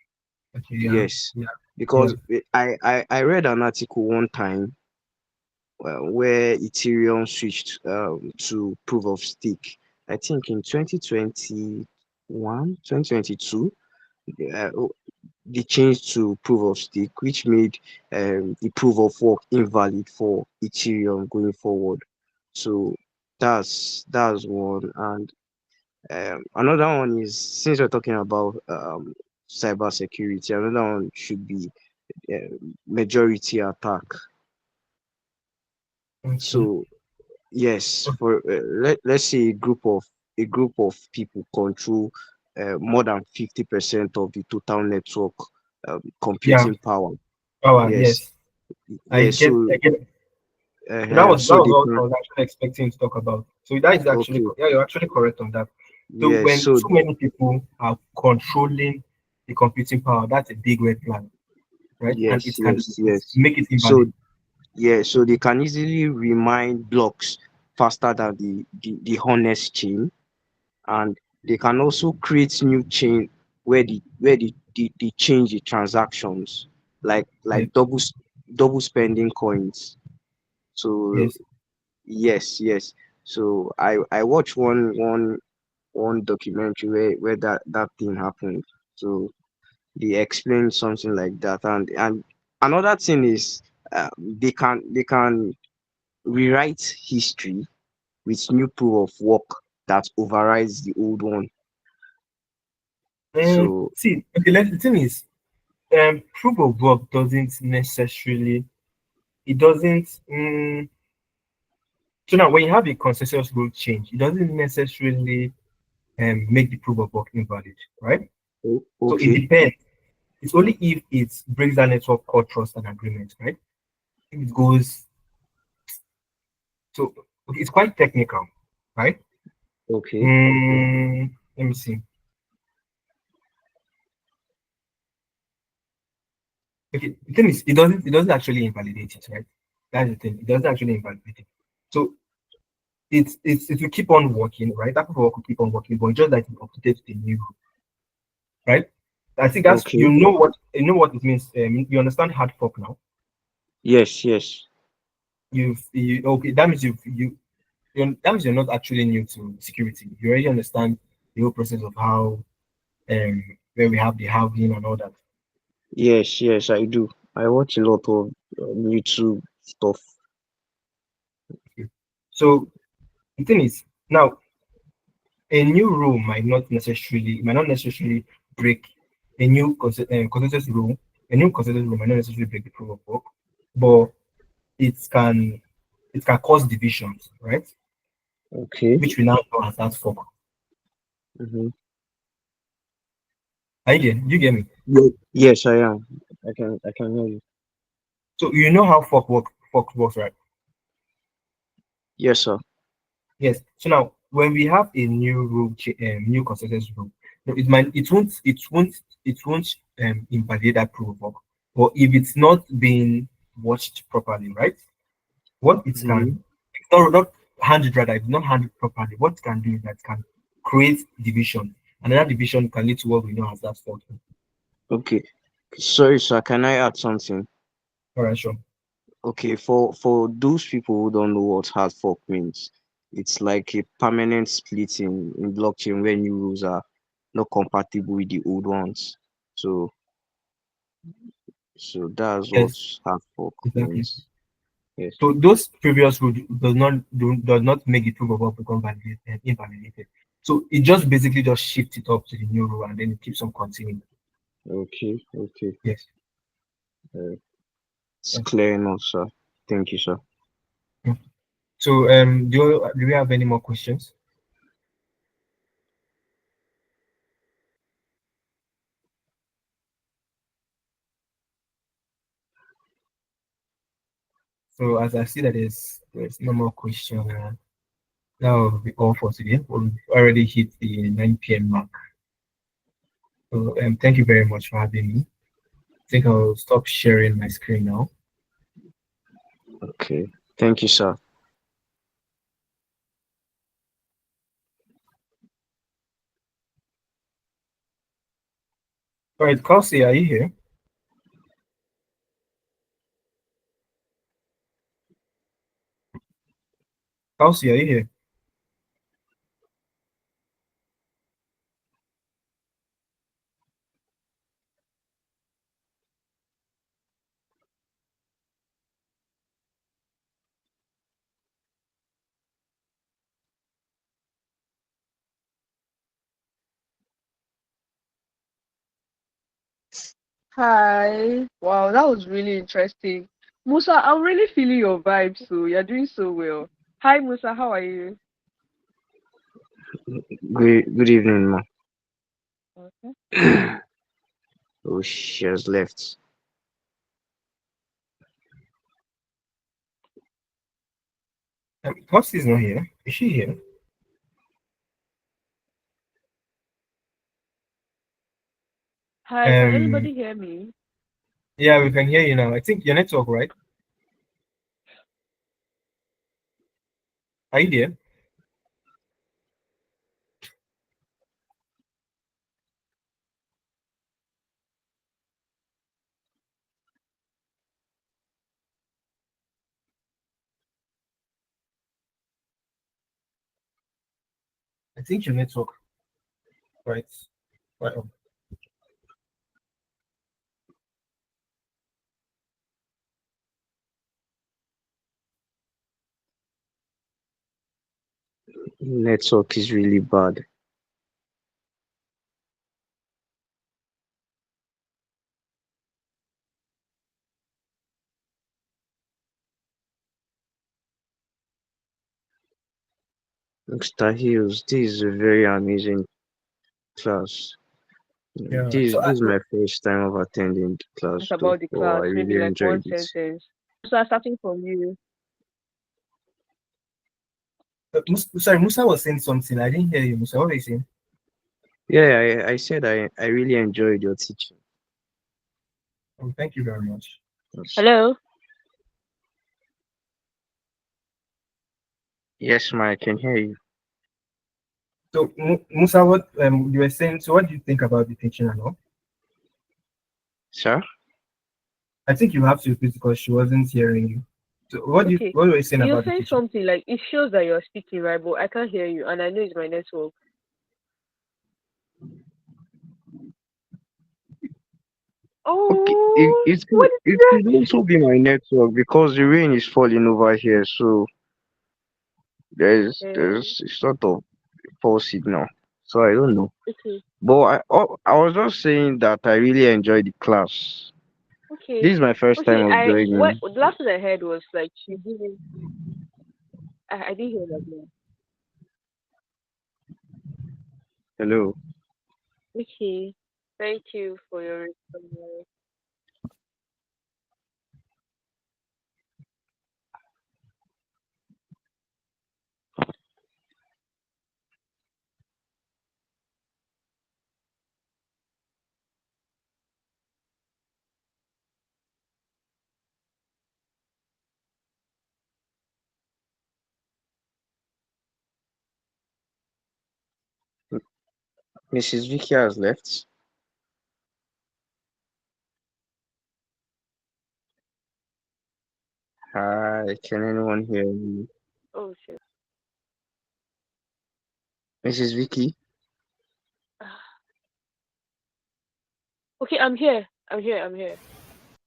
Okay. Yeah. yes, Yeah. Yeah. because I read an article one time where Ethereum switched to proof of stake. I think in 2021, 2022, uh, they changed to proof of stake, which made the proof of work invalid for Ethereum going forward. So that's one. And another one is, since we're talking about cybersecurity, another one should be uh, majority attack. Okay. So yes, for let's say a group of people control more than 50% of the total network Yeah. computing power. Oh, Yes, yes. I yes. get. So I get. So that was that so was they what I can. was actually expecting to talk about. So that is actually Okay. yeah, you're actually correct on that. So Yes. when So too many people are controlling the computing power, that's a big red flag, right? And yes, it can yes. make it So invalid. yeah. So they can easily remind blocks faster than the honest chain, and they can also create new chain where they change the transactions, like Yes. double spending coins. So Yes. yes. So I watched one documentary where that thing happened. So they explain something like that, and another thing is they can rewrite history with new proof of work that overrides the old one. And So see, okay, the thing is, Proof of work doesn't necessarily. It doesn't. So now, when you have a consensus rule change, it doesn't necessarily make the proof of work invalid, right? So it Okay, depends. It's only if it breaks that network called trust and agreement, right? If it goes, so okay, it's quite technical, right? okay, Let me see. Okay, the thing is, it doesn't actually invalidate it, right? That's the thing. It doesn't actually invalidate it. So it will keep on working, right? That proof of work will keep on working, but just that it updates the new rule, right? I think that's okay. you know what it means. You understand hard fork now. Yes, yes, Okay. That means that means you're not actually new to security. You already understand the whole process of how where we have the halving and all that. yes, yes, I do. I watch a lot of YouTube stuff. Okay. So the thing is now a new rule might not necessarily break a new consensus rule. A new consensus rule might not necessarily break the proof of work, but it can it can cause divisions, right? Okay. Which we now know as that fork. Mm-hmm. You get me? Yes, I am. I can hear you. So you know how fork works, right? Yes, sir. Yes. So now, when we have a new new consensus rule, no, it won't invalidate that proof of work. But if it's not being watched properly, right? What it Mm-hmm. can not handled rather, if not handled properly, what it can do is that it can create division, and that division can lead to what we know as that fault. Okay. Sorry, sir. Can I add something? All right, sure. Okay, for those people who don't know what hard fork means, it's like a permanent split in blockchain where new rules are not compatible with the old ones. So so that's what Yes, hard fork exactly. means. Yes. So those previous rule does not make the proof of work become invalidated. So it just basically just shifts it up to the new rule and then it keeps on continuing. Okay. Okay. Yes. Uh, it's Yes. clear enough, sir. Thank you, sir. Mm. So do we have any more questions? So as I see that there's no more question, that will be all for today. We've already hit the 9 p.m. mark. So thank you very much for having me. I think I'll stop sharing my screen now. Okay. Thank you, sir. All right, Kelsey, are you here? Kelsey, are you here? Hi. Wow, that was really interesting. Musa, I'm really feeling your vibes, so you're doing so well. Hi, Musa, how are you? Good evening, ma. Okay. Oh, she has left. Kelsey's not here. Is she here? Hi, can Um, anybody hear me? yeah, we can hear you now. I think your network, right? Are you there? I think your network, right? Right. Network is really bad. Mr. Hills, this is a very amazing class. Yeah. This is my first time of attending the What class though, about the but I class? Maybe really like one enjoyed it. sentence. So starting from you. Sorry, Musa was saying something. I didn't hear you, Musa. What were you saying? Yeah, I said I really enjoyed your teaching. Oh, thank you very much. Yes, Hello. yes, ma, I can hear you. So, Musa, what you were saying? So, what do you think about the teaching and all? Sir? I think you have to repeat because she wasn't hearing you. So, Okay. what were you saying You're about the saying teaching? something like it shows that you're speaking, right? But I can't hear you, and I know it's my network. Okay, Oh, what is it that? could also be my network because the rain is falling over here, so Um, there's a sort of poor signal. So I don't know. okay, But I was just saying that I really enjoyed the class. okay, This is my first time okay. of What joining. the last thing I heard was like she didn't. I didn't hear that. No. Hello. Okay, thank you for your response. Mrs. Vicky has left. Hi, can anyone hear me? Oh shit. Mrs. Vicky? Okay, I'm here. I'm here. I'm here.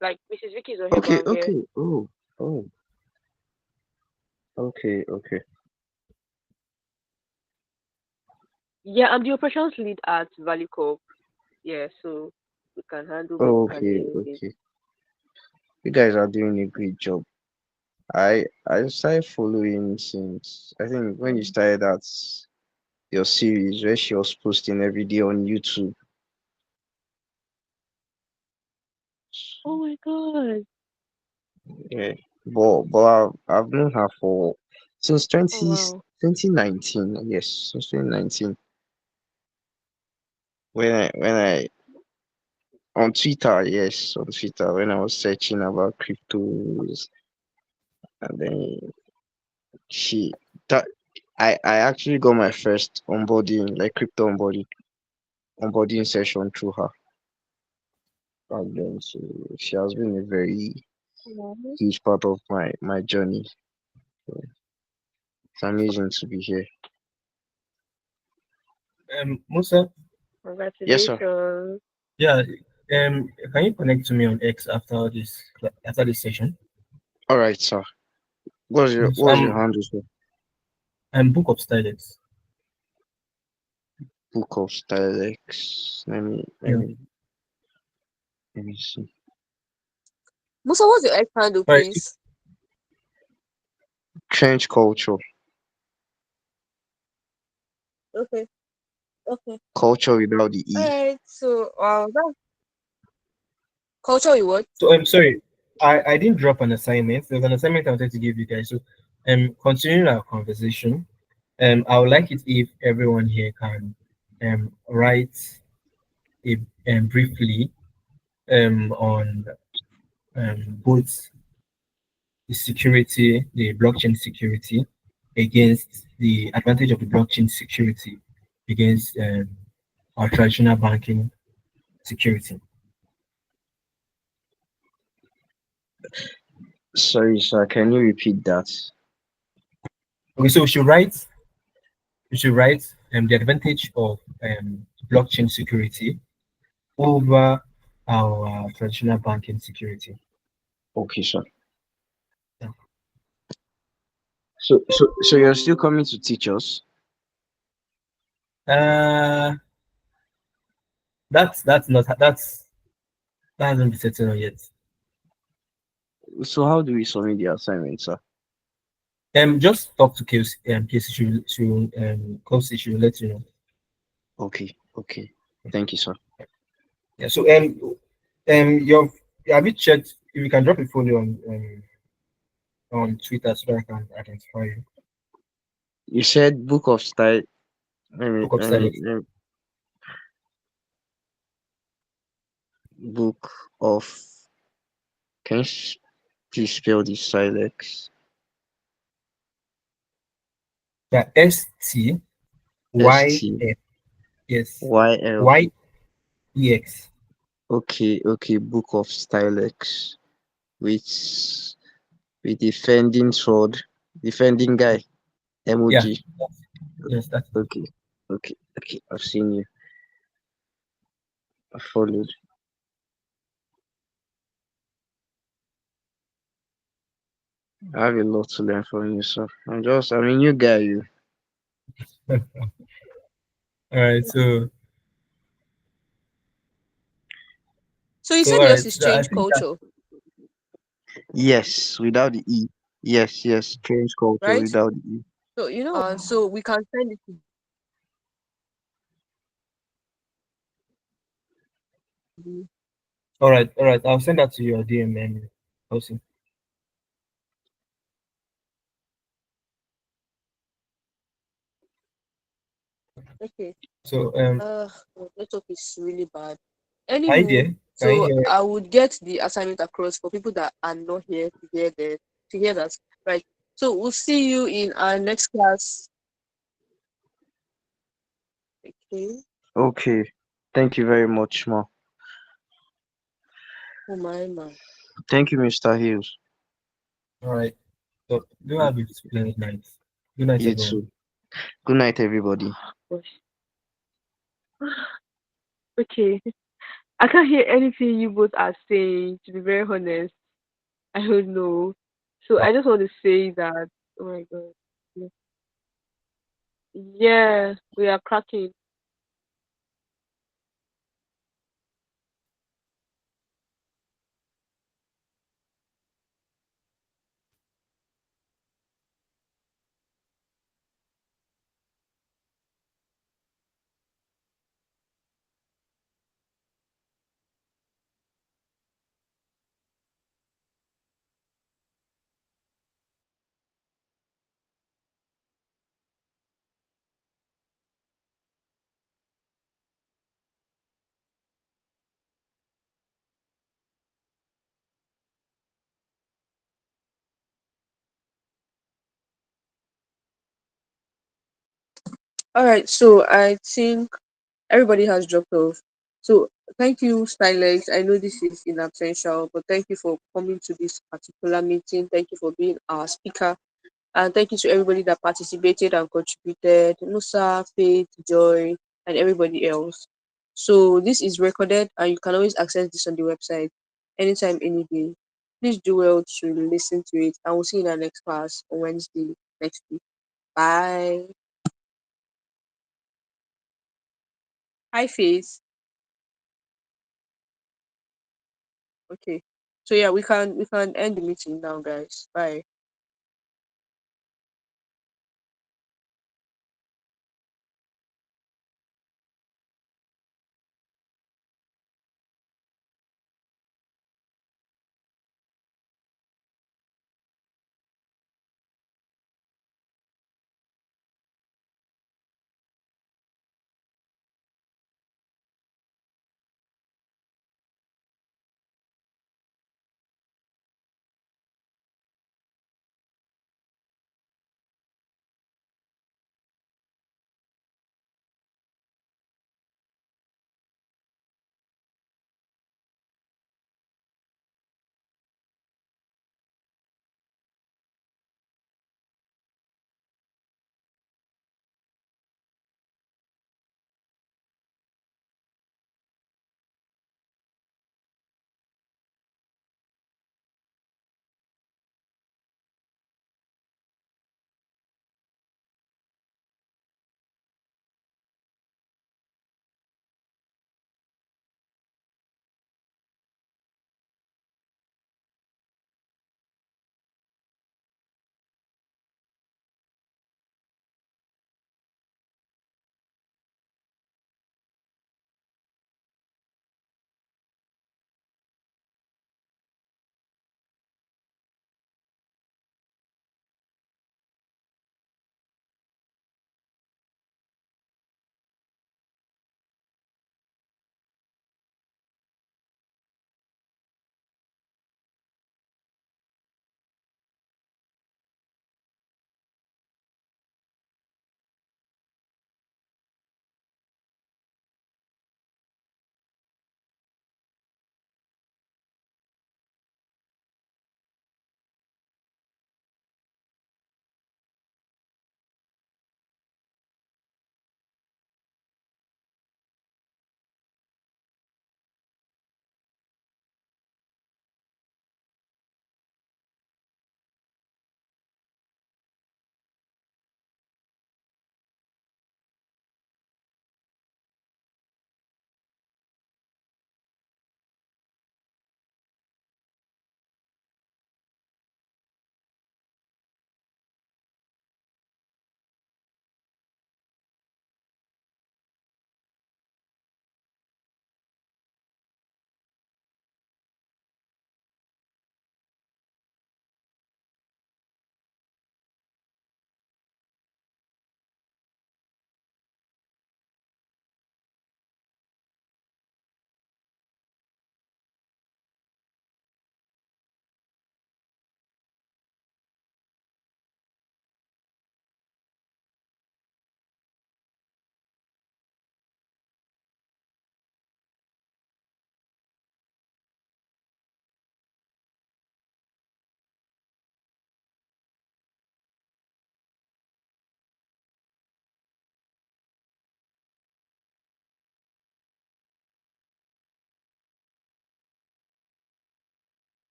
Like Mrs. Vicky is not here, but Okay, I'm here. okay. Oh, okay. Yeah, I'm the operations lead at Valley Corp. Yeah, so we can handle Oh, medical okay, leave. okay. You guys are doing a great job. I started following since I think when you Mhm. started that your series where she was posting every day on YouTube. Oh my god. Yeah. But I've known her for since Oh wow. 2019. Yes, since 2019. When I on Twitter, yes, on Twitter when I was searching about cryptos and then she that I actually got my first onboarding like crypto onboarding session through her back then. So she has been a very Mhm. huge part of my journey. So it's amazing to be here. Musa, Yes, sir. Congratulations. yeah, can you connect to me on X after this session? All right, sir. Yes, What's your handle, sir? I'm Book of Stylex. Book of Stylex. Yeah. Let me see. Musa, what's your X handle, Right. please? Trench culture. Okay. Okay. Culture without the All E. right. So, that's culture you what? So I'm sorry, I didn't drop an assignment. There's an assignment I wanted to give you guys. So continuing our conversation, I would like it if everyone here can write a briefly on both the blockchain security against the advantage of the blockchain security against our traditional banking security. Sorry, sir. Can you repeat that? Okay, so we should write the advantage of blockchain security over our traditional banking security. Okay, sir. Yeah. So you're still coming to teach us? Uh, that's not that hasn't been settled on yet. So how do we submit the assignment, sir? Just talk to Casey. She will Kosi, she will let you know. Okay, okay. Thank you, sir. Yeah. So your have you checked if you can drop a follow on Twitter so that I can identify you? You said book of style. Book of Silence. Book of. Can you please spell this silex? Yeah, S STYF. T Yes. Y L. YEX. Okay, okay. Book of Stylex with defending sword, defending guy Yeah. emoji. Yes, that's it. Okay, okay, okay. I've seen you. I followed. I have a lot to learn from you, sir. I'm a new guy. You. All right. So you So said all yours right. is So I change think that culture, Yes, without the E. Yes, yes. Change culture right? without the E. So so we can send it to you. all right. I'll send that to your DM and also. Okay. So Network is really bad. hi Anywho, there. Can you so hear? I would get the assignment across for people that are not here to hear that. Right. So we'll see you in our next class. Okay. Okay. Thank you very much, ma. Oh my. Thank you, Mr. Hills. All right. So do have a splendid night. Good night, You everyone. too. Good night, everybody. Gosh. Okay. I can't hear anything you both are saying, to be very honest. I don't know. So I just want to say that, oh my God. Yeah, we are cracking. All right, so I think everybody has dropped off. So thank you, Stylex. I know this is in absentia, but thank you for coming to this particular meeting. Thank you for being our speaker. And thank you to everybody that participated and contributed, Musa, Faith, Joy, and everybody else. So this is recorded and you can always access this on the website anytime, any day. Please do well to listen to it and we'll see you in our next class on Wednesday next week. Bye. Hi, Faith. Okay. So yeah, we can end the meeting now, guys. Bye.